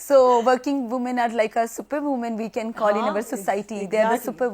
So working women are like a super woman we can call in our society. They are the super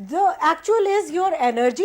The actual is your energy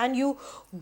and you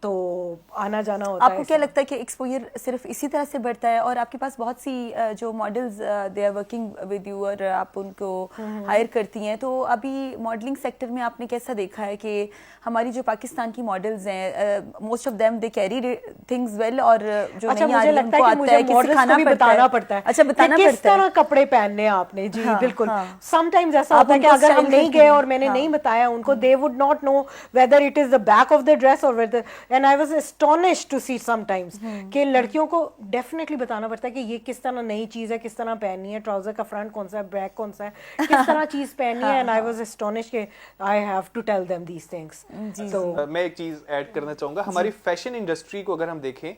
تو آنا جانا ہوتا ہے. آپ کو کیا لگتا ہے کہ ایکسپوجر صرف اسی طرح سے بڑھتا ہے, اور آپ کے پاس بہت سی جو models they are working with you اور آپ ان کو ہائر کرتی ہیں, تو ابھی ماڈلنگ سیکٹر میں آپ نے کیسا دیکھا ہے کہ ہماری جو پاکستان کی ماڈلز ہیں most of them they carry things well, اور جو نہیں آ رہی ان کو آتا ہے کہ سکھانا پڑتا ہے. اچھا بتانا پڑتا ہے کس طرح کپڑے پہننے ہیں آپ نے. جی بالکل. سم ٹائمز ایسا ہوتا ہے کہ اگر ہم نہیں گئے اور میں نے نہیں بتایا ان کو, they would not know whether it is the back of the dress or whether, and I was astonished to see sometimes کہ لڑکیوں کو ڈیفینیٹلی بتانا پڑتا ہے کہ یہ کس طرح نئی چیز ہے, کس طرح پہننی ہے, ٹراؤزر کا فرنٹ کون سا ہے, بیک کون سا ہے, کس طرح چیز پہننی ہے. and I was astonished کہ I have to tell them these things. تو میں ایک چیز ایڈ کرنا چاہوں گا, ہماری فیشن انڈسٹری کو اگر ہم دیکھیں,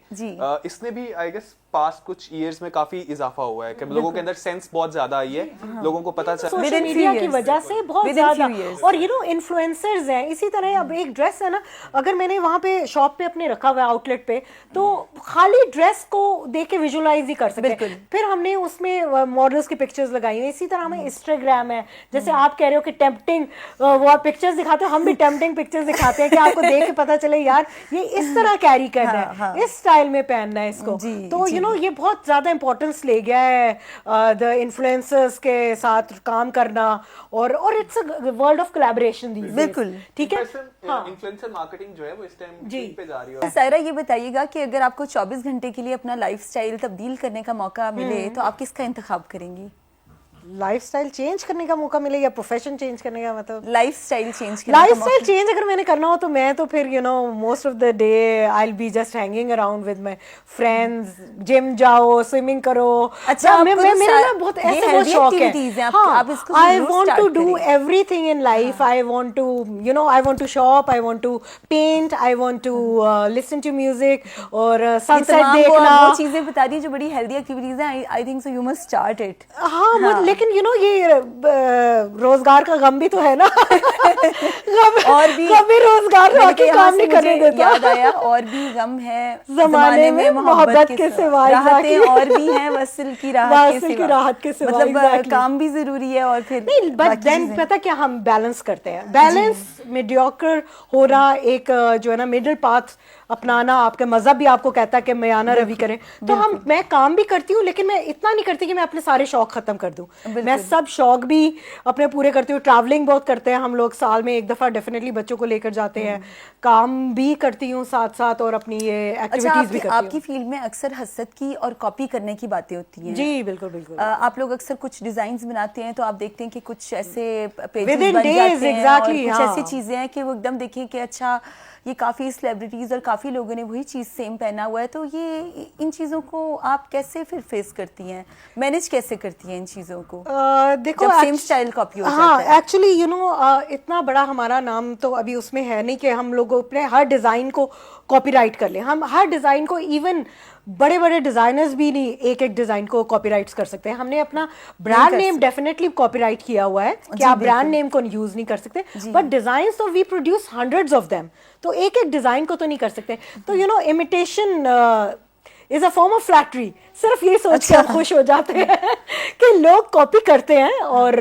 اس نے بھی آئی گیس پاسٹ کچھ ایئرز میں کافی اضافہ ہوا ہے کہ لوگوں کے اندر سینس بہت زیادہ آئی ہے, لوگوں کو پتا چلا سوشل میڈیا کی وجہ سے بہت زیادہ, اور یو نو انفلوئنسرز ہیں. اسی طرح اب ایک ڈریس ہے نا, اگر میں نے وہاں پہ شاپ پہ اپنے رکھا ہوا ہے آؤٹ لیٹ پہ, تو خالی ڈریس کو دیکھ کے ویژولائز ہی کر سکتے ہیں. پھر ہم نے اس میں ماڈلس کی پکچرز لگائی ہیں. اسی طرح ہمیں انسٹاگرام ہے, جیسے آپ کہہ رہے ہو کہ ٹیمپٹنگ وہ پکچرز دکھاتے ہو, ہم بھی ٹیمپٹنگ پکچرز دکھاتے ہیں کہ آپ کو دیکھ کے پتا چلے یار یہ اس طرح کیری کرنا ہے, اس اسٹائل میں پہننا ہے اس کو. تو یو نو یہ بہت زیادہ امپورٹنس لے گیا ہے دا انفلوئنسرز کے ساتھ کام کرنا, اور it's a world of collaboration. بالکل ٹھیک ہے. انفلوئنسر مارکیٹنگ جو ہے وہ اس ٹائم پیک پہ جا رہی ہے. سائرہ یہ بتائیے گا کہ اگر آپ کو 24 گھنٹے کے لیے اپنا لائف سٹائل تبدیل کرنے کا موقع ملے تو آپ کس کا انتخاب کریں گی؟ لائف سٹائل چینج کرنے کا موقع ملے یا پروفیشن چینج کرنے کا, مطلب لائف سٹائل چینج اگر میں نے کرنا ہو تو میں تو پھر you know most of the day I will be just hanging around with my friends, gym جاؤ, سوئمنگ کرو. اچھا میرا بہت ایسے بہت شوق ہے. I want to do everything in life. I want to you know I want to shop, I want to paint, I want to listen to music اور سن سیٹ دیکھنا. وہ چیزیں بتا دی جو بڑی ہیلدی ایکٹیویٹیز ہیں. I think so you must start it. ہاں لیکن یو نو یہ روزگار کا غم بھی تو ہے نا, اور بھی روزگار کام نہیں کرنے دیتا. یاد آیا اور بھی غم ہے زمانے میں محبت کے سوا, راحتیں اور بھی ہیں وصل کی راحت کے سوا. مطلب کام بھی ضروری ہے اور پھر نہیں, بٹ دین پتہ کیا ہم بیلنس کرتے ہیں. بیلنس میڈیوکر ہونا, ایک جو ہے نا مڈل پاتھ اپنانا. آپ کا مذہب بھی آپ کو کہتا ہے کہ میانہ روی کریں. تو میں کام بھی کرتی ہوں لیکن میں اتنا نہیں کرتی کہ میں اپنے سارے شوق ختم کر دوں. میں سب شوق بھی اپنے پورے کرتی ہوں. ٹریولنگ بہت کرتے ہیں ہم لوگ, سال میں ایک دفعہ ڈیفینیٹلی بچوں کو لے کر جاتے ہیں. کام بھی کرتی ہوں ساتھ ساتھ اور اپنی یہ ایکٹیویٹیز بھی کرتی ہوں. آپ کی فیلڈ میں اکثر حسد کی اور کاپی کرنے کی باتیں ہوتی ہیں. جی بالکل بالکل. آپ لوگ اکثر کچھ ڈیزائنز بناتے ہیں تو آپ دیکھتے ہیں کہ کچھ ایسے پیجز بن جاتے ہیں اور کچھ ایسی چیزیں ہیں کہ وہ ایک دم دیکھیں کہ اچھا یہ کافی سیلیبریٹیز اور کافی لوگوں نے وہی چیز سیم پہنا ہوا ہے. تو یہ ان چیزوں کو آپ کیسے پھر فیس کرتی ہیں, مینیج کیسے کرتی ہیں ان چیزوں کو؟ دیکھو سیم اسٹائل کاپی ہو جاتا ہے. ہاں ایکچولی یو نو اتنا بڑا ہمارا نام تو ابھی اس میں ہے نہیں کہ ہم لوگ اپنے ہر ڈیزائن کو کاپی رائٹ کر لیں. ہم ہر ڈیزائن کو, ایون بڑے بڑے ڈیزائنرز بھی نہیں ایک ایک ڈیزائن کو کاپی رائٹس کر سکتے ہیں. ہم نے اپنا brand name definitely copy right کیا ہوا ہے کہ آپ برانڈ نیم کو یوز نہیں کر سکتے, بٹ ڈیزائنس تو we produce hundreds of them, تو ایک ایک ڈیزائن کو تو نہیں کر سکتے. تو you know imitation is a form of flattery. صرف یہ سوچ کے ہم خوش ہو جاتے ہیں کہ لوگ کاپی کرتے ہیں, اور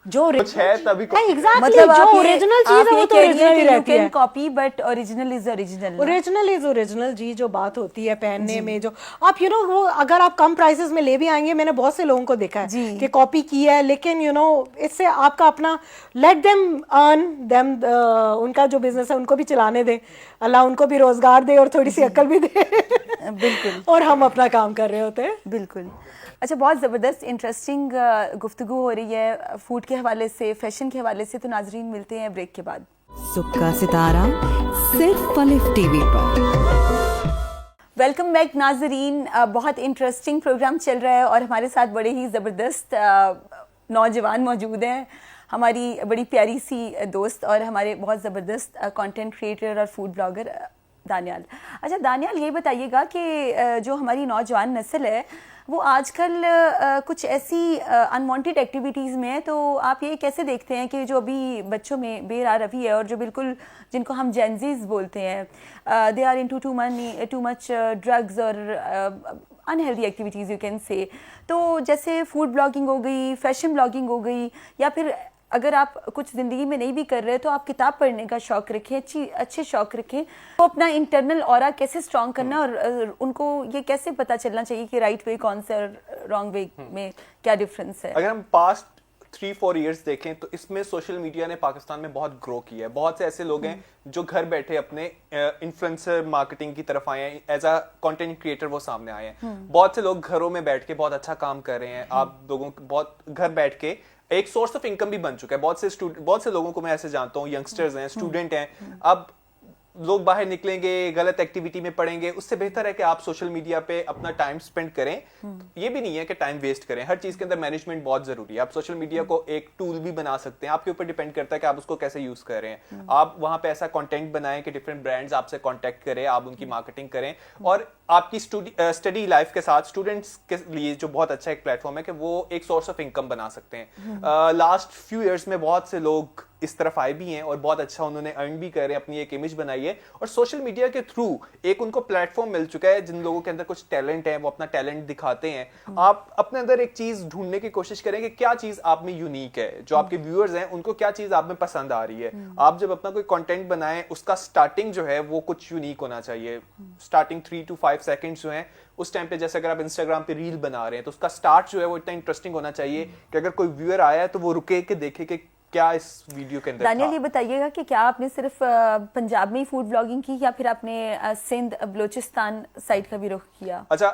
جو مطلب جو اوریجنل چیز ہے وہ تو اوریجنل ہی رہتی ہے. Copy but original is original. Original is original. جی جو بات ہوتی ہے پہننے میں, جو آپ یو نو وہ اگر آپ کم پرائسز میں لے بھی آئیں گے, میں نے بہت سے لوگوں کو دیکھا ہے کہ کاپی کی ہے, لیکن یو نو اس سے آپ کا اپنا لیٹ دیم ارن دیم, ان کا جو بزنس ہے ان کو بھی چلانے دیں, اللہ ان کو بھی روزگار دے اور تھوڑی سی عقل بھی دے. بالکل. اور ہم اپنا کام کر رہے ہوتے ہیں. بالکل. اچھا بہت زبردست انٹرسٹنگ گفتگو ہو رہی ہے فوڈ کے حوالے سے, فیشن کے حوالے سے. تو ناظرین ملتے ہیں بریک کے بعد. سکا ستارہ صرف پلف ٹی وی پر. ویلکم بیک ناظرین. بہت انٹرسٹنگ پروگرام چل رہا ہے اور ہمارے ساتھ بڑے ہی زبردست نوجوان موجود ہیں. ہماری بڑی پیاری سی دوست اور ہمارے بہت زبردست کنٹینٹ کریٹر اور فوڈ بلاگر دانیال. اچھا دانیال یہ بتائیے گا کہ جو ہماری نوجوان نسل ہے وہ آج کل کچھ ایسی انوانٹیڈ ایکٹیویٹیز میں ہے, تو آپ یہ کیسے دیکھتے ہیں کہ جو ابھی بچوں میں بے راہ روی ہے اور جو بالکل جن کو ہم جینزیز بولتے ہیں, they are into too much drugs اور unhealthy activities you can say. تو جیسے فوڈ بلاگنگ ہو گئی, فیشن بلاگنگ ہو گئی, یا پھر اگر آپ کچھ زندگی میں نہیں بھی کر رہے تو آپ کتاب پڑھنے کا شوق رکھیں, اچھے شوق رکھیں. تو اپنا انٹرنل اورا کیسے اسٹرانگ کرنا ہے اور ان کو یہ کیسے پتہ چلنا چاہیے کہ رائٹ وے کون سا اور رانگ وے میں کیا ڈفرینس ہے. اگر ہم پاسٹ 3-4 ایئرس دیکھیں تو اس میں سوشل میڈیا نے پاکستان میں بہت گرو کیا ہے. بہت سے ایسے لوگ ہیں جو گھر بیٹھے اپنے انفلوئنسر مارکیٹنگ کی طرف آئے ہیں, ایز اے کنٹینٹ کریٹر وہ سامنے آئے ہیں. بہت سے لوگ گھروں میں بیٹھ کے بہت اچھا کام کر رہے ہیں. آپ لوگوں بہت گھر بیٹھ کے ایک سورس آف انکم بھی بن چکا ہے. بہت سے لوگوں کو میں ایسے جانتا ہوں, ینگسٹرز ہیں, اسٹوڈنٹ ہیں. اب لوگ باہر نکلیں گے, غلط ایکٹیویٹی میں پڑیں گے, اس سے بہتر ہے کہ آپ سوشل میڈیا پہ اپنا ٹائم سپینڈ کریں. یہ بھی نہیں ہے کہ ٹائم ویسٹ کریں, ہر چیز کے اندر مینجمنٹ بہت ضروری ہے. آپ سوشل میڈیا کو ایک ٹول بھی بنا سکتے ہیں, آپ کے اوپر ڈیپینڈ کرتا ہے کہ آپ اس کو کیسے یوز کر رہے ہیں. آپ وہاں پہ ایسا کنٹینٹ بنائیں کہ ڈفرینٹ برانڈز آپ سے کانٹیکٹ کریں, آپ ان کی مارکیٹنگ کریں. اور آپ کی اسٹڈی لائف کے ساتھ اسٹوڈنٹس کے لیے جو بہت اچھا ایک پلیٹ فارم ہے کہ وہ ایک سورس آف انکم بنا سکتے ہیں. لاسٹ فیو ایئرس میں بہت سے لوگ اس طرف آئے بھی ہیں اور بہت اچھا انہوں نے ارن بھی کرے, اپنی ایک امیج بنائی ہے. اور سوشل میڈیا کے تھرو ایک ان کو پلیٹ فارم مل چکا ہے. جن لوگوں کے اندر کچھ ٹیلنٹ ہے وہ اپنا ٹیلنٹ دکھاتے ہیں. آپ اپنے اندر ایک چیز ڈھونڈنے کی کوشش کریں کہ کیا چیز آپ میں یونیک ہے, جو آپ کے ویورز ہیں ان کو کیا چیز آپ میں پسند آ رہی ہے. آپ جب اپنا کوئی کنٹینٹ بنائیں اس کا سٹارٹنگ جو ہے وہ کچھ یونیک ہونا چاہیے. سٹارٹنگ 3 to 5 سیکنڈز جو ہیں اس ٹائم پہ, جیسے اگر آپ انسٹاگرام پہ ریل بنا رہے ہیں تو اس کا سٹارٹ جو ہے وہ اتنا انٹرسٹنگ ہونا چاہیے کہ اگر کوئی ویور آیا ہے تو وہ رکے کہ دیکھے کہ کیا اس ویڈیو کے اندر تھا. دانیل یہ بتائیے گا کہ کیا آپ نے صرف پنجاب میں ہی فوڈ بلاگنگ کی یا پھر آپ نے سندھ بلوچستان سائڈ کا بھی رخ کیا؟ اچھا,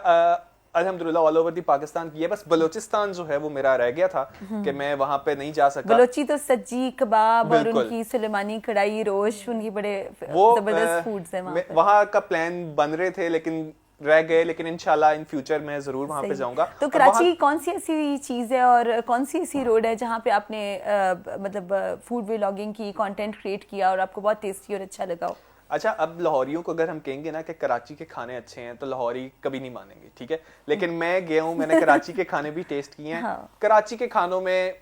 الحمدللہ آل اوور دی پاکستان کی ہے, بس بلوچستان جو ہے وہ میرا رہ گیا تھا کہ میں وہاں پہ نہیں جا سکا. بلوچی تو سجی کباب اور ان کی سلیمانی کڑائی روش, ان کی بڑے زبردست فوڈز ہیں وہاں کا پلان بن رہے تھے لیکن رہ گئے, لیکن انشاءاللہ ان فیوچر میں ضرور وہاں پہ جاؤں گا. تو کراچی کون سی ایسی چیز ہے اور کون سی ایسی روڈ ہے جہاں پہ آپ نے مطلب فوڈ ولاگنگ کی, کنٹینٹ کریٹ کیا اور آپ کو بہت ٹیسٹی اور اچھا لگا ہو؟ اچھا, اب لاہوریوں کو اگر ہم کہیں گے نا کہ کراچی کے کھانے اچھے ہیں تو لاہوری کبھی نہیں مانیں گے, ٹھیک ہے. لیکن میں گیا ہوں, میں نے کراچی کے کھانے بھی ٹیسٹ کیے ہیں. کراچی کے کھانوں میں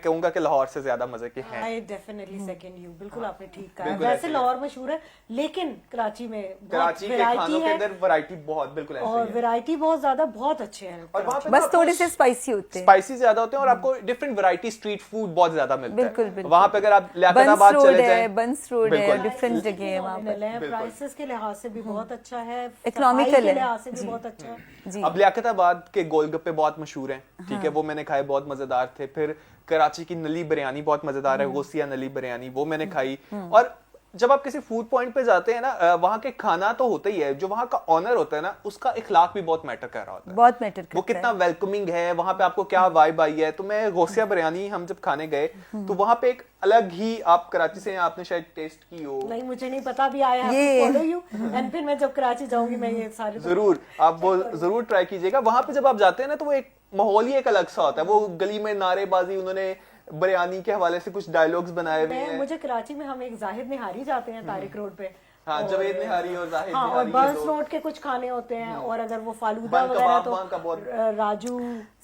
کہوں گا کہ لاہور سے زیادہ مزے کے ہیں. I definitely second you. بالکل آپ نے ٹھیک کہا. ویسے لاہور مشہور ہے لیکن کراچی میں کراچی کے کھانوں کے اندر ورائٹی بہت بالکل ایسے اور ورائٹی بہت زیادہ, بہت اچھے ہیں. بس تھوڑے سے اسپائسی ہوتے ہیں, اسپائسی زیادہ ہوتے ہیں اور آپ کو ڈفرینٹ ورائٹی اسٹریٹ فوڈ بہت زیادہ ملتا ہے. بالکل وہاں پہ اگر آپ لیاقت آباد چلے جائیں, بنس روڈ ہے, ڈفرینٹ جگہ ہے وہاں پہ. پرائسز کے لحاظ سے بھی بہت اچھا ہے, اکنامیکل ہے, لحاظ سے بھی بہت اچھا ہے. اب لیاقت آباد کے گول گپے بہت مشہور ہیں, ٹھیک ہے, وہ میں نے کھائے, بہت مزیدار تھے. پھر کراچی کی نلی بریانی بہت مزیدار ہے, غوثیہ نلی بریانی, وہ میں نے کھائی. اور جب آپ کسی فوڈ پوائنٹ پہ جاتے ہیں نا, وہاں کے کھانا تو ہوتا ہی ہے, جو وہاں کا آنر ہوتا ہے نا اس کا اخلاق بھی بہت میٹر کر رہا ہوتا ہے, بہت میٹر کرتا ہے, وہ کتنا ویلکمنگ ہے, وہاں پہ آپ کو کیا وائب آئی ہے. تو میں غوثیہ بریانی ہم جب کھانے گئے تو وہاں پہ ایک الگ ہی, آپ کراچی سے ہیں, آپ نے شاید ٹیسٹ کی ہو, نہیں مجھے نہیں پتا, بھی آیا فالو یو اینڈ پھر میں جب کراچی جاؤں گی میں یہ سارے ضرور آپ وہ ضرور ٹرائی کیجیے گا. وہاں پہ جب آپ جاتے ہیں نا تو وہ ایک ماحول ہی ایک الگ سا ہوتا ہے. وہ گلی میں نعرے بازی, انہوں نے بریانی کے حوالے سے کچھ ڈائلوگز بنائے ہوئے ہیں. مجھے کراچی میں ہم ایک زاہد نہاری جاتے ہیں طارق روڈ پہ, ہاں جاوید نہاری اور زاہد نہاری, اور برنس روڈ کے کچھ کھانے ہوتے ہیں, اور اگر وہ فالودہ وغیرہ تو Raju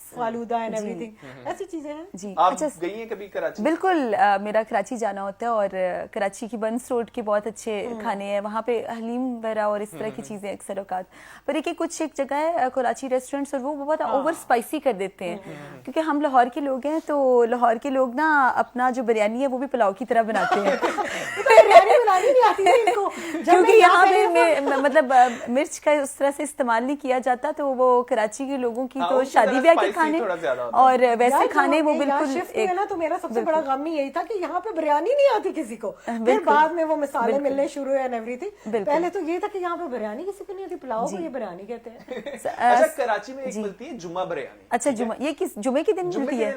falooda and every thing, ایسی چیزیں ہیں. جی آپ گئی ہیں کبھی کراچی؟ بالکل, میرا کراچی جانا ہوتا ہے اور کراچی کی بنس روڈ کے بہت اچھے کھانے ہیں وہاں پہ, حلیم وغیرہ اور اس طرح کی چیزیں اکثر اوقات. پر ایک کچھ ایک جگہ ہے کراچی ریسٹورینٹس, اور وہ بہت اوور اسپائسی کر دیتے ہیں, کیونکہ ہم لاہور کے لوگ ہیں تو لاہور کے لوگ نا اپنا جو بریانی ہے وہ بھی پلاؤ کی طرح بناتے ہیں. بریانی بنانی نہیں آتی ان کو, کیونکہ یہاں پہ مطلب مرچ کا اس طرح سے استعمال نہیں کیا جاتا, تو وہ کراچی کے لوگوں کی تو شادی بیاہ کے کھانے اور ویسے کھانے وہ بالکل ایک نا. تو میرا سب سے بڑا غم یہی تھا کہ یہاں پہ بریانی نہیں آتی کسی کو, پھر بعد میں وہ مسالے ملنے شروع ہوئے اینڈ ایوری تھنگ. پہلے تو یہ تھا کہ یہاں پہ بریانی کسی کو نہیں آتی, پلاؤ کو یہ بریانی کہتے ہیں. اچھا, کراچی میں ایک ملتی ہے جمعہ بریانی. اچھا, جمعہ, یہ کس جمعے کے دن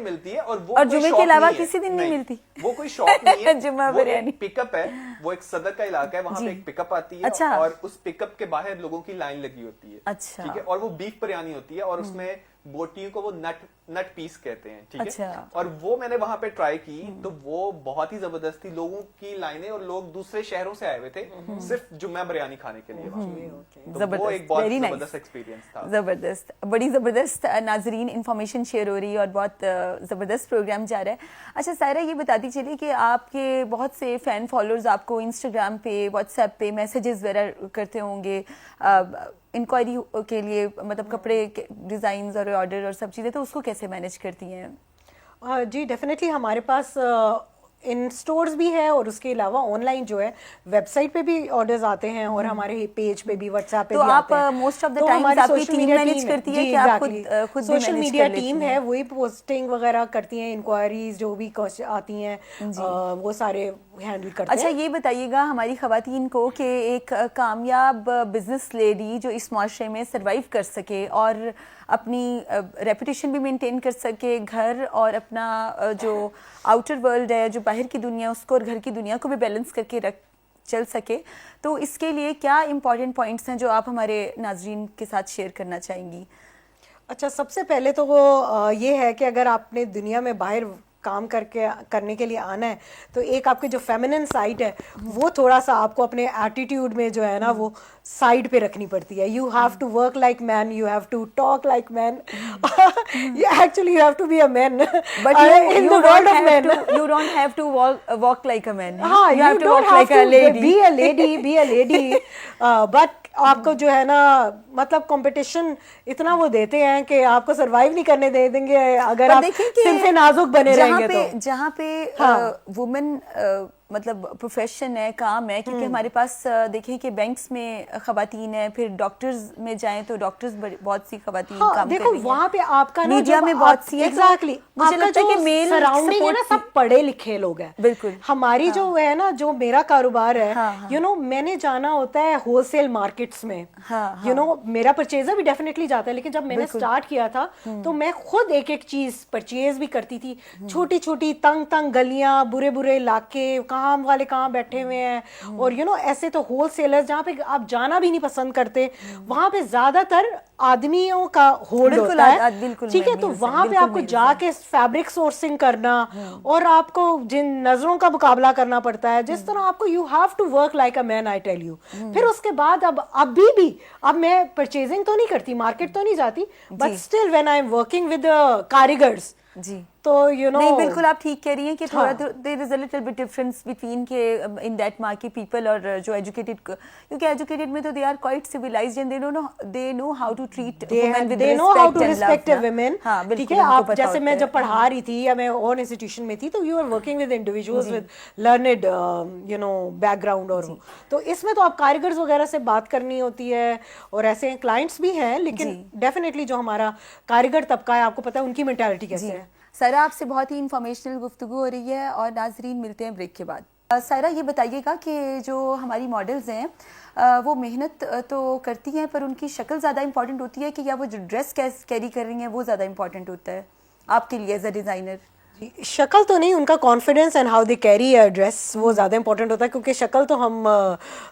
ملتی ہے اور جمعے کے علاوہ کسی دن نہیں ملتی, وہ کوئی شاپ نہیں ہے. جمعہ بریانی پک اپ ہے, وہ ایک صدر کا علاقہ ہے, وہاں پہ ایک پک اپ آتی ہے اور اس پک اپ کے باہر لوگوں کی لائن لگی ہوتی ہے, ٹھیک ہے, اور وہ بیف بریانی ہوتی ہے اور اس میں بوٹیوں کو وہ نٹ پیس کہتے ہیں, ٹھیک ہے. اور وہ میں نے وہاں پہ ٹرائی کی تو وہ بہت ہی زبردست تھی. لوگوں کی لائنیں, اور لوگ دوسرے شہروں سے آئے ہوئے تھے صرف جمعہ بریانی کھانے کے لیے. وہ ایک بہت زبردست ایکسپیرینس تھا. زبردست, بڑی زبردست. ناظرین, انفارمیشن شیئر ہو رہی ہے اور بہت زبردست پروگرام جا رہا ہے. اچھا سائرہ, یہ بتاتی چلیے کہ آپ کے بہت سے فین فالوورز آپ کو انسٹاگرام پہ, واٹس ایپ پہ میسیجز وغیرہ کرتے ہوں گے انکوائری کے لیے, مطلب کپڑے ڈیزائنز اور آرڈر اور سب چیزیں, تو اس کو کیسے مینیج کرتی ہیں؟ جی ڈیفینیٹلی ہمارے پاس ان سٹورز بھی ہے اور اس کے علاوہ آن لائن جو ہے ویب سائٹ پہ بھی آرڈرز آتے ہیں اور ہمارے پیج پہ بھی واٹس ایپ پہ بھی آتے ہیں. تو آپ موسٹ آف دا ٹائمز آپ کی ٹیم مینیج کرتی ہے کہ آپ خود سوشل میڈیا ٹیم ہے, وہی پوسٹنگ وغیرہ کرتی ہیں, انکوائریز جو بھی آتی ہیں وہ سارے ہینڈل کرتے ہیں. اچھا یہ بتائیے گا ہماری خواتین کو کہ ایک کامیاب بزنس لیڈی جو اس معاشرے میں سروائیو کر سکے اور اپنی ریپوٹیشن بھی مینٹین کر سکے, گھر اور اپنا جو آؤٹر ورلڈ ہے, جو باہر کی دنیا اس کو اور گھر کی دنیا کو بھی بیلنس کر کے چل سکے, تو اس کے لیے کیا امپورٹنٹ پوائنٹس ہیں جو آپ ہمارے ناظرین کے ساتھ شیئر کرنا چاہیں گی؟ اچھا سب سے پہلے تو وہ یہ ہے کہ اگر آپ نے دنیا میں باہر کام کرنے کے لیے آنا ہے تو ایک آپ کے جو فیمنن سائڈ ہے وہ تھوڑا سا آپ کو اپنے ایٹیٹیوڈ میں جو ہے نا وہ سائڈ پہ رکھنی پڑتی ہے. You have to work like man, you have to talk like man, actually you have to be a man, but in the world of man you don't have to walk like a man. ہاں you have to walk like a lady, but آپ کو جو ہے نا مطلب competition اتنا وہ دیتے ہیں کہ آپ کو سروائیو نہیں کرنے دیں گے اگر آپ صنف نازک بنے رہیں گے تو. جہاں پہ وومن مطلب پروفیشن ہے, کام ہے, کیونکہ ہمارے پاس دیکھیں کہ بینکس میں خواتین ہیں, پھر ڈاکٹرز میں جائیں تو ڈاکٹرز بہت سی خواتین کام کر رہی ہیں. دیکھو وہاں پہ آپ کا میڈیا میں بہت سی ایگزیکٹلی مجھے لگتا ہے کہ میل سراؤنڈنگ ہے نا سب پڑھے لکھے لوگ ہیں. بالکل ہماری جو ہے نا جو میرا کاروبار ہے یو نو میں نے جانا ہوتا ہے ہول سیل مارکیٹس میں, یو نو میرا پرچیزر بھی ڈیفینیٹلی جاتا ہے, لیکن جب میں نے اسٹارٹ کیا تھا تو میں خود ایک ایک چیز پرچیز بھی کرتی تھی. چھوٹی چھوٹی تنگ تنگ گلیاں, برے برے علاقے, کام والے کہاں بیٹھے ہوئے ہیں, اور یو نو ایسے تو ہول سیلرز جہاں پہ آپ جانا بھی نہیں پسند کرتے, وہاں پہ زیادہ تر آدمیوں کا ہولڈ ہوتا ہے. ٹھیک ہے, تو وہاں پہ آپ کو جا کے فیبرک سورسنگ کرنا اور آپ کو جن نظروں کا مقابلہ کرنا پڑتا ہے, جس طرح آپ کو you have to work like a man, I tell you. پھر اس کے بعد ابھی بھی اب میں پرچیزنگ تو نہیں کرتی, مارکیٹ تو نہیں جاتی, but still when I am working with کاریگرز جی تو یو نو نہیں بالکل آپ ٹھیک کہہ رہی ہیں کہ تھوڑا there is a little bit difference between کہ ان دیٹ مارکیٹ پیپل اور جو ایجوکیٹڈ, کیونکہ ایجوکیٹڈ میں تو they are quite civilised and they know how to treat women with respect women. ٹھیک ہے, آپ جیسے میں جب پڑھا رہی تھی یا میں اور انسٹیٹیوشن میں تھی تو you are working with individuals with learned you know background, اور تو اس میں تو آپ کاریگرز وغیرہ سے بات کرنی ہوتی ہے, اور ایسے کلائنٹس بھی ہیں, لیکن ڈیفینیٹلی جو ہمارا کاریگر طبقہ ہے آپ کو پتہ ہے ان کی مینٹالٹی کیسے ہے. سائرہ آپ سے بہت ہی انفارمیشنل گفتگو ہو رہی ہے, اور ناظرین ملتے ہیں بریک کے بعد. سائرہ یہ بتائیے گا کہ جو ہماری ماڈلز ہیں وہ محنت تو کرتی ہیں, پر ان کی شکل زیادہ امپورٹنٹ ہوتی ہے کہ یا وہ جو ڈریس کیری کر رہی ہیں وہ زیادہ امپورٹنٹ ہوتا ہے آپ کے لیے ایز اے ڈیزائنر؟ شکل تو نہیں, ان کا confidence and how they carry a dress وہ زیادہ امپورٹنٹ ہوتا ہے, کیونکہ شکل تو ہم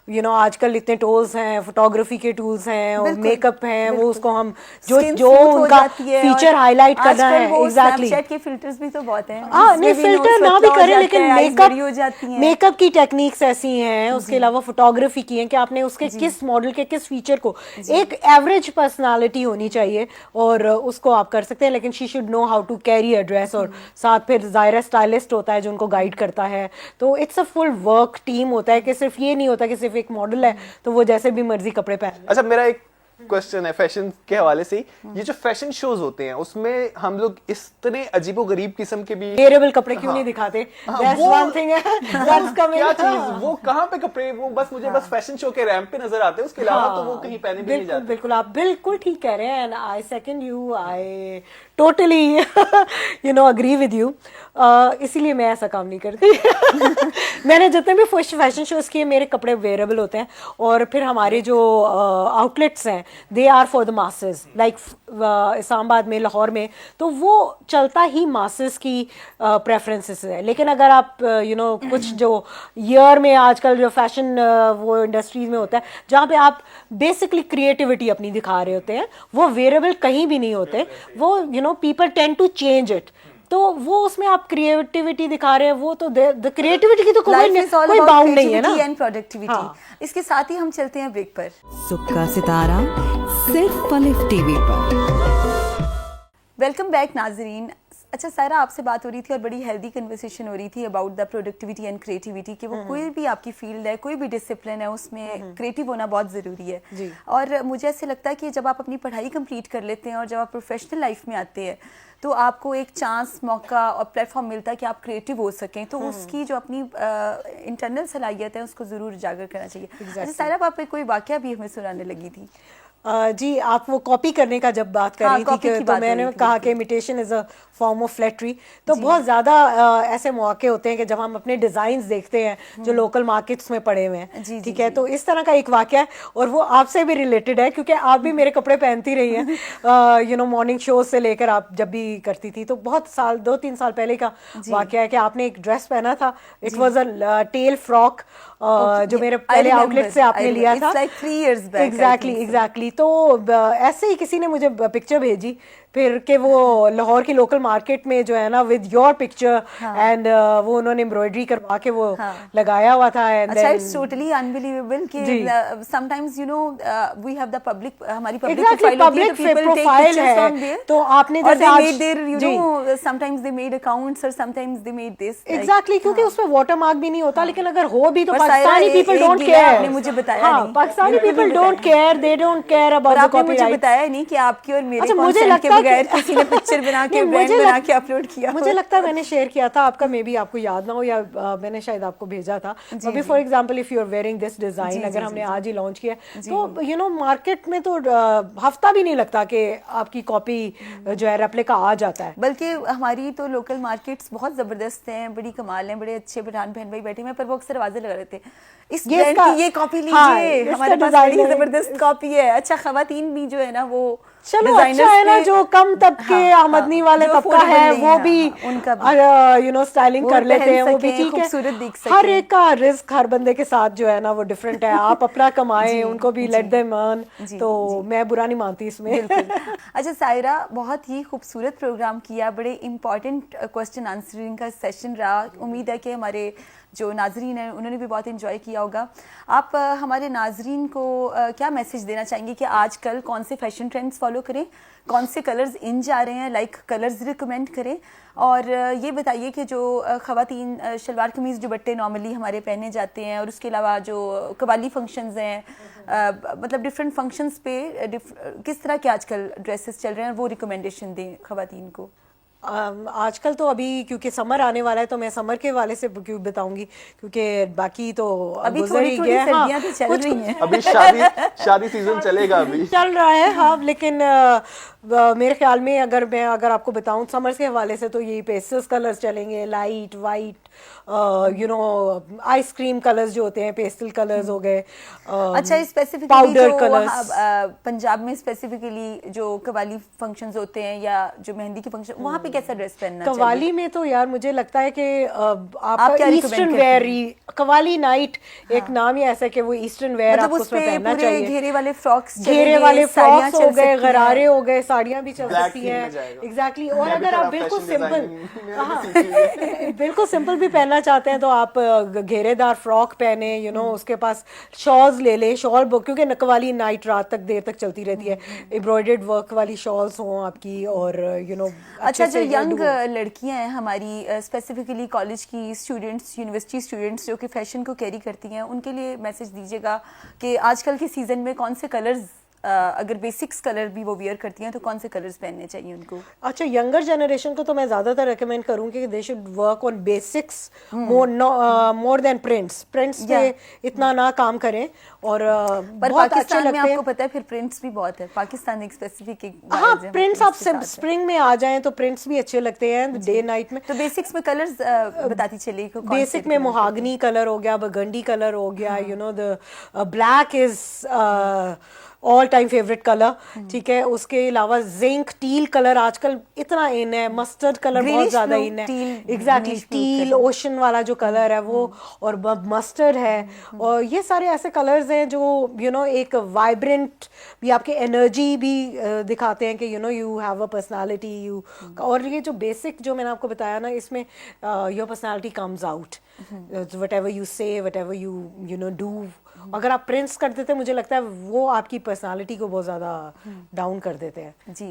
یو نو آج کل اتنے ٹولز ہیں, فوٹوگرافی کے ٹولز ہیں اور میک اپ ہیں, وہ اس کو ہم جو ان کا فیچر ہائی لائٹ کرنا ہے. ایگزیکٹلی اسنیپ چیٹ کے فلٹرز بھی تو بہت ہیں. ہاں نہیں فلٹر نہ بھی کریں, لیکن میک اپ کی ٹیکنیکس ایسی ہیں, اس کے علاوہ فوٹوگرافی کی ہیں کہ آپ نے اس کے کس ماڈل کے کس فیچر کو, ایک ایوریج پرسنالٹی ہونی چاہیے اور اس کو آپ کر سکتے ہیں, لیکن she should know how to carry a dress, اور ساتھ پھر ظاہر اسٹائلسٹ ہوتا ہے جو ان کو گائیڈ کرتا ہے. تو it's a full work team ہوتا ہے, کہ صرف یہ نہیں ہوتا کہ صرف ایک ماڈل ہے تو وہ جیسے بھی مرضی کپڑے پہن. اچھا میرا ایک کوشچن ہے فیشن کے حوالے سے, یہ جو فیشن شوز ہوتے ہیں اس میں ہم لوگ اس طرح عجیب و غریب قسم کے بھی ویئریبل کپڑے کیوں نہیں دکھاتے, دیٹس ون تھنگ ہے, دیٹس کمنگ. کیا چیز وہ کہاں پہ کپڑے, وہ بس مجھے بس فیشن شو کے ریمپ پہ نظر آتے ہیں, اس کے علاوہ تو وہ کہیں پہنے بھی نہیں جاتے. بالکل آپ بالکل ٹھیک کہہ رہے ہیں, and I second you, I totally you know agree with you. اسی لیے میں ایسا کام نہیں کرتی. میں نے جتنے بھی فیشن شوز کیے میرے کپڑے ویئریبل ہوتے ہیں, اور پھر ہمارے جو آؤٹ لیٹس ہیں they are for the masses, like Islamabad میں, لاہور میں, تو وہ چلتا ہی ماسز کی پریفرنسز ہے. لیکن اگر آپ یو نو کچھ جو ایئر میں آج کل جو فیشن وہ انڈسٹریز میں ہوتا ہے جہاں پہ آپ بیسکلی کریٹیوٹی اپنی دکھا رہے ہوتے ہیں, وہ ویئریبل کہیں بھی نہیں ہوتے. وہ you know people tend to change it, تو وہ اس میں آپ کریٹیوٹی دکھا رہے ہیں, وہ تو کریٹیوٹی کی تو کوئی باؤنڈ نہیں ہے نا, اینڈ پروڈکٹیوٹی. اس کے ساتھ ہی ہم چلتے ہیں بریک پر. صبح کا ستارہ صرف پلف ٹی وی پر. ویلکم بیک ناظرین. اچھا سائرہ، آپ سے بات ہو رہی تھی اور بڑی ہیلدی کنورسیشن ہو رہی تھی about the productivity and creativity کہ وہ کوئی بھی آپ کی فیلڈ ہے، کوئی بھی ڈسپلن ہے، اس میں کریٹیو ہونا بہت ضروری ہے. اور مجھے ایسے لگتا ہے کہ جب آپ اپنی پڑھائی کمپلیٹ کر لیتے ہیں اور جب آپ پروفیشنل لائف میں آتے ہیں تو آپ کو ایک چانس، موقع اور پلیٹ فارم ملتا ہے کہ آپ کریٹیو ہو سکیں. تو اس کی جو اپنی انٹرنل صلاحیت ہے اس کو ضرور اجاگر کرنا چاہیے. اچھا سائرہ، آپ کوئی واقعہ بھی ہمیں سنانے لگی تھی. جی، آپ وہ کاپی کرنے کا جب بات کر رہی تھی تو میں نے کہا کہ imitation is a form of flattery. تو بہت زیادہ ایسے مواقع ہوتے ہیں کہ جب ہم اپنے ڈیزائنز دیکھتے ہیں جو لوکل مارکیٹس میں پڑے ہوئے ہیں، ٹھیک ہے، تو اس طرح کا ایک واقعہ ہے اور وہ آپ سے بھی ریلیٹڈ ہے کیونکہ آپ بھی میرے کپڑے پہنتی رہی ہیں یو نو مارننگ شوز سے لے کر آپ جب بھی کرتی تھی. تو بہت سال 2-3 سال پہلے کا واقعہ ہے کہ آپ نے ایک ڈریس پہنا تھا. It was a tail frock جو میرے پہلے آؤٹ لیٹ سے آپ نے لیا تھا. ایگزیکٹلی. تو ایسے ہی کسی نے مجھے پکچر بھیجی پھر کہ وہ لاہور کی لوکل مارکیٹ میں جو ہے نا ود یور پکچر اینڈ وہ انہوں نے امبرائڈری کروا کے وہ لگایا ہوا تھا. اچھا، اٹس ٹوٹلی انبلیویبل کہ sometimes you know we have the public, ہماری پبلک پروفائل ہے تو آپ نے sometimes they made accounts اور sometimes they made this. Exactly, کیونکہ اس پہ واٹر مارک بھی نہیں ہوتا، لیکن اگر ہو بھی تو پاکستانی پیپل ڈونٹ کیئر. مجھے بتایا نہیں، Pakistani people don't care, they don't care about the copy right. مجھے بتایا نہیں کہ آپ کی اور میرے کنسنٹ کے بغیر کسی نے پکچر بنا کے برانڈ بنا کے اپلوڈ کیا. مجھے لگتا ہے میں نے شیئر کیا تھا، آپ کا مے بی آپ کو یاد نہ ہو یا میں نے شاید آپ کو بھیجا تھا. ابھی for example if you are wearing this design, اگر ہم نے آج ہی لانچ کیا تو یو نو مارکیٹ میں تو ہفتہ بھی نہیں لگتا کہ آپ کی کاپی جو ہے ریپلیکا آ جاتا ہے. بلکہ ہماری تو لوکل مارکیٹس بہت زبردست ہیں، بڑی کمال ہیں، بڑے اچھے پٹھان بہن بھائی بیٹھے ہیں، پر وہ اکثر آوازیں لگا رہے تھے اس برانڈ کی یہ کاپی لیجیے، ہمارے پاس بڑی زبردست کاپی ہے. اچھا، خواتین بھی جو ہے نا وہ چلو اچھا ہے نا، جو کم طبقے آمدنی والے طبقہ ہے وہ بھی یو نو اسٹائلنگ کر لیتے ہیں، وہ بھی ٹھیک ہے. ہر ایک کا رزق ہر بندے کے ساتھ جو ہے نا وہ ڈفرینٹ ہے. آپ اپنا کمائیں، ان کو بھی لیٹ دیم ارن. تو میں برا نہیں مانتی اس میں. اچھا سائرہ، بہت ہی خوبصورت پروگرام کیا، بڑے امپورٹنٹ کوسچن آنسرنگ کا سیشن رہا. امید ہے کہ ہمارے جو ناظرین ہیں انہوں نے بھی بہت انجوائے کیا ہوگا. آپ ہمارے ناظرین کو کیا میسج دینا چاہیں گے کہ آج کل کون سے فیشن ٹرینڈز فالو کریں، کون سے کلرز ان جا رہے ہیں، لائک کلرز ریکمینڈ کریں، اور یہ بتائیے کہ جو خواتین شلوار قمیض دوپٹے نارملی ہمارے پہنے جاتے ہیں اور اس کے علاوہ جو قوالی فنکشنز ہیں، مطلب ڈفرینٹ فنکشنز پہ کس طرح کے آج کل ڈریسز چل رہے ہیں، وہ ریکمینڈیشن دیں خواتین کو. آج کل تو ابھی کیونکہ سمر آنے والا ہے تو میں سمر کے حوالے سے کیوں بتاؤں گی، کیونکہ باقی تو گزر ہی گیا. سردیاں تو چل رہی ہیں، ابھی شادی سیزن چلے گا، ابھی چل رہا ہے. ہاں، لیکن میرے خیال میں اگر آپ کو بتاؤں سمر کے حوالے سے تو یہی پیسٹل کلرز چلیں گے، light white you know ice cream colours جو ہوتے ہیں، پیسٹل کلرز ہو گئے. اچھا، اسپیسیفکلی پاؤڈر کلرز پنجاب میں اسپیسیفکلی جو قوالی فنکشنز ہوتے ہیں یا جو مہندی کے فنکشن، وہاں پہ کیسا ڈریس پہننا چاہیے؟ قوالی میں تو یار مجھے لگتا ہے کہ آپ کا ایسٹرن ویئر، قوالی نائٹ ایک نام ہی ایسا ہے کہ وہ ایسٹرن ویئر آپ کو اس میں پہننا چاہیے. گھیرے والے فراکس ہو گئے، غرارے ہو گئے، ساڑیاں بھی چل سکتی ہیں. ایگزیکٹلی. اور اگر آپ بالکل سمپل بھی پہننا چاہتے ہیں تو آپ گھیرے دار فراک پہنے، یو نو اس کے پاس شالز لے لیں. شال کیونکہ قوالی نائٹ رات تک دیر تک چلتی رہتی ہے، امبرائڈرڈ ورک والی شالز ہوں آپ کی. اور یو نو اچھا، جو ینگ لڑکیاں ہیں ہماری، اسپیسیفکلی کالج کی اسٹوڈنٹس، یونیورسٹی اسٹوڈنٹس جو کہ فیشن کو کیری کرتی ہیں، ان کے لیے میسج دیجیے گا کہ آج کل کے سیزن میں کون سے کلرز، اگر بیسکس کلر بھی وہ ویئر کرتی ہیں تو کون سے کلرز پہننے چاہیے ان کو؟ اچھا، ینگر جنریشن کو تو میں زیادہ تر ریکمینڈ کروں کہ they should work on basics more than prints پہ اتنا نہ کام کریں. اور بہت اچھے لگتے ہیں. آپ کو پتہ ہے پھر پرنٹس بھی بہت ہے پاکستان ایک اسپیسیفک. ہاں، پرنٹس آپ اسپرنگ میں آ جائیں تو پرنٹس بھی اچھے لگتے ہیں ڈے نائٹ میں. تو بیسکس میں کلرز بتاتی چلیے. بیسک میں مہاگنی کلر ہو گیا، برگنڈی کلر ہو گیا، you know the black is all time favourite colour. ٹھیک ہے. اس کے علاوہ زنک ٹیل کلر آج کل اتنا ان ہے، مسٹرڈ کلر بہت زیادہ ان ہے. ایگزیکٹلی، ٹیل اوشن والا جو کلر ہے وہ، اور مسٹرڈ ہے. اور یہ سارے ایسے کلرز ہیں جو یو نو ایک وائبرنٹ بھی آپ کے انرجی بھی دکھاتے ہیں کہ you know you have a personality you. اور یہ جو بیسک جو میں نے آپ کو بتایا نا، اس میں your personality comes out whatever you say, whatever you know do. اگر آپ پرنٹس کر دیتے مجھے لگتا ہے وہ آپ کی پرسنالٹی کو بہت زیادہ ڈاؤن کر دیتے ہیں. جی.